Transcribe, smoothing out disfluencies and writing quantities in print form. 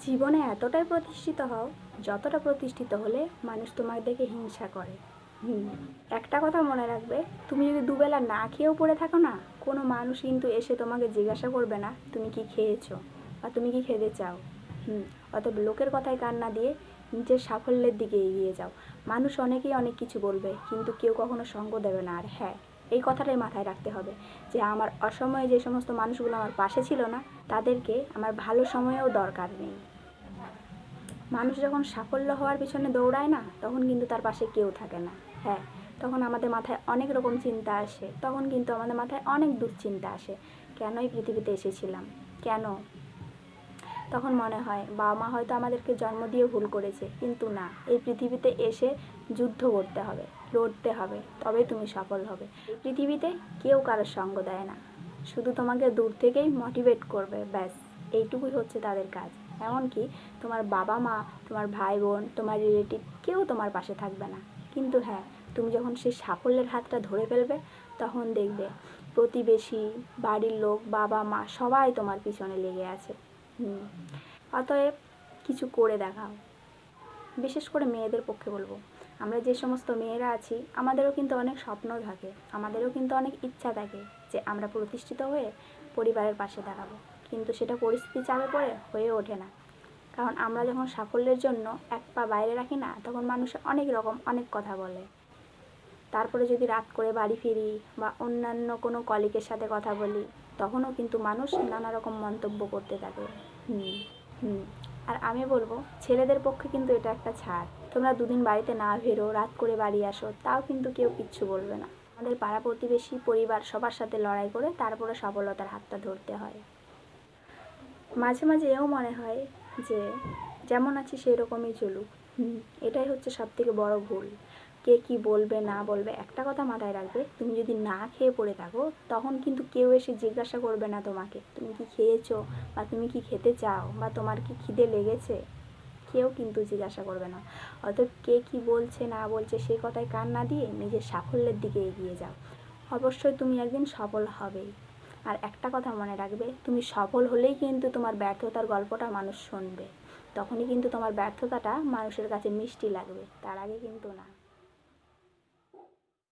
জীবনে এতটাই প্রতিষ্ঠিত হও যতটা প্রতিষ্ঠিত হলে মানুষ তোমাকে দেখে হিংসা করে। একটা কথা মনে রাখবে, তুমি যদি দুবেলা না খেয়েও পড়ে থাকো না, কোনো মানুষ কিন্তু এসে তোমাকে জিজ্ঞাসা করবে না তুমি কি খেয়েছো বা তুমি কি খেতে চাও। অতএব লোকের কথায় কান না দিয়ে নিজের সাফল্যের দিকে এগিয়ে যাও। মানুষ অনেকেই অনেক কিছু বলবে, কিন্তু কেউ কখনো সঙ্গ দেবে না। আর হ্যাঁ, এই কথাটাই মাথায় রাখতে হবে যে আমার অসময়ে যে সমস্ত মানুষগুলো আমার পাশে ছিল না, তাদেরকে আমার ভালো সময়েও দরকার নেই। মানুষ যখন সাফল্য হওয়ার পিছনে দৌড়ায় না, তখন কিন্তু তার পাশে কেউ থাকে না। হ্যাঁ, তখন আমাদের মাথায় অনেক রকম চিন্তা আসে, তখন কিন্তু আমাদের মাথায় অনেক দুশ্চিন্তা আসে। কেন এই পৃথিবীতে এসেছিলাম, কেন? তখন মনে হয় বাবা মা হয়তো আমাদেরকে জন্ম দিয়ে ভুল করেছে, কিন্তু না, এই পৃথিবীতে এসে যুদ্ধ করতে হবে, লড়তে হবে, তবেই তুমি সফল হবে। এই পৃথিবীতে কেউ কারোর সঙ্গ দেয় না, শুধু তোমাকে দূর থেকেই মোটিভেট করবে, ব্যাস এইটুকুই হচ্ছে তাদের কাজ। এমনকি তোমার বাবা মা, তোমার ভাই বোন, তোমার রিলেটিভ কেউ তোমার পাশে থাকবে না। কিন্তু হ্যাঁ, তুমি যখন সেই সাফল্যের হাতটা ধরে ফেলবে, তখন দেখবে প্রতিবেশী, বাড়ির লোক, বাবা মা সবাই তোমার পিছনে লেগে আছে। অতএব কিছু করে দেখাও। বিশেষ করে মেয়েদের পক্ষে বলবো, আমরা যে সমস্ত মেয়েরা আছি, আমাদেরও কিন্তু অনেক স্বপ্ন থাকে, আমাদেরও কিন্তু অনেক ইচ্ছা থাকে যে আমরা প্রতিষ্ঠিত হয়ে পরিবারের পাশে দাঁড়াবো, কিন্তু সেটা পরিস্থিতি চাপে পড়ে হয়ে ওঠে না। কারণ আমরা যখন সাফল্যের জন্য এক পা বাইরে রাখি না, তখন মানুষ অনেক রকম অনেক কথা বলে। তারপরে যদি রাত করে বাড়ি ফিরি বা অন্যান্য কোনো কলিগের সাথে কথা বলি, তখনও কিন্তু মানুষ নানা রকম মন্তব্য করতে থাকে। আর আমি বলবো, ছেলেদের পক্ষে কিন্তু এটা একটা ছাড়। তোমরা দুদিন বাড়িতে না বেরো, রাত করে বাড়ি আসো, তাও কিন্তু কেউ কিচ্ছু বলবে না। আমাদের পাড়া প্রতিবেশী, পরিবার সবার সাথে লড়াই করে তারপরে সফলতার হাতটা ধরতে হয়। মাঝে মাঝে এও মনে হয় যে যেমন আছি সেই রকমই চলুক। এটাই হচ্ছে সবথেকে বড় ভুল। কে কি বলবে না বলবে, একটা কথা মাথায় রাখবে, তুমি যদি না খেয়ে পড়ে থাকো, তখন কিন্তু কেউ এসে জিজ্ঞাসা করবে না তোমাকে তুমি কি খেয়েছো বা তুমি কি খেতে চাও বা তোমার কি খিদে লেগেছে। কেউ কিন্তু জিজ্ঞাসা করবে না। অতএব কে কি বলছে না বলছে সেই কথায় কান না দিয়ে নিজের সাফল্যের দিকে এগিয়ে যাও। অবশ্যই তুমি একদিন সফল হবেই। আর একটা কথা মনে রাখবে, তুমি সফল হলেই কিন্তু তোমার ব্যর্থতার গল্পটা মানুষ শুনবে, তখনই কিন্তু তোমার ব্যর্থতাটা মানুষের কাছে মিষ্টি লাগবে, তার আগে কিন্তু না।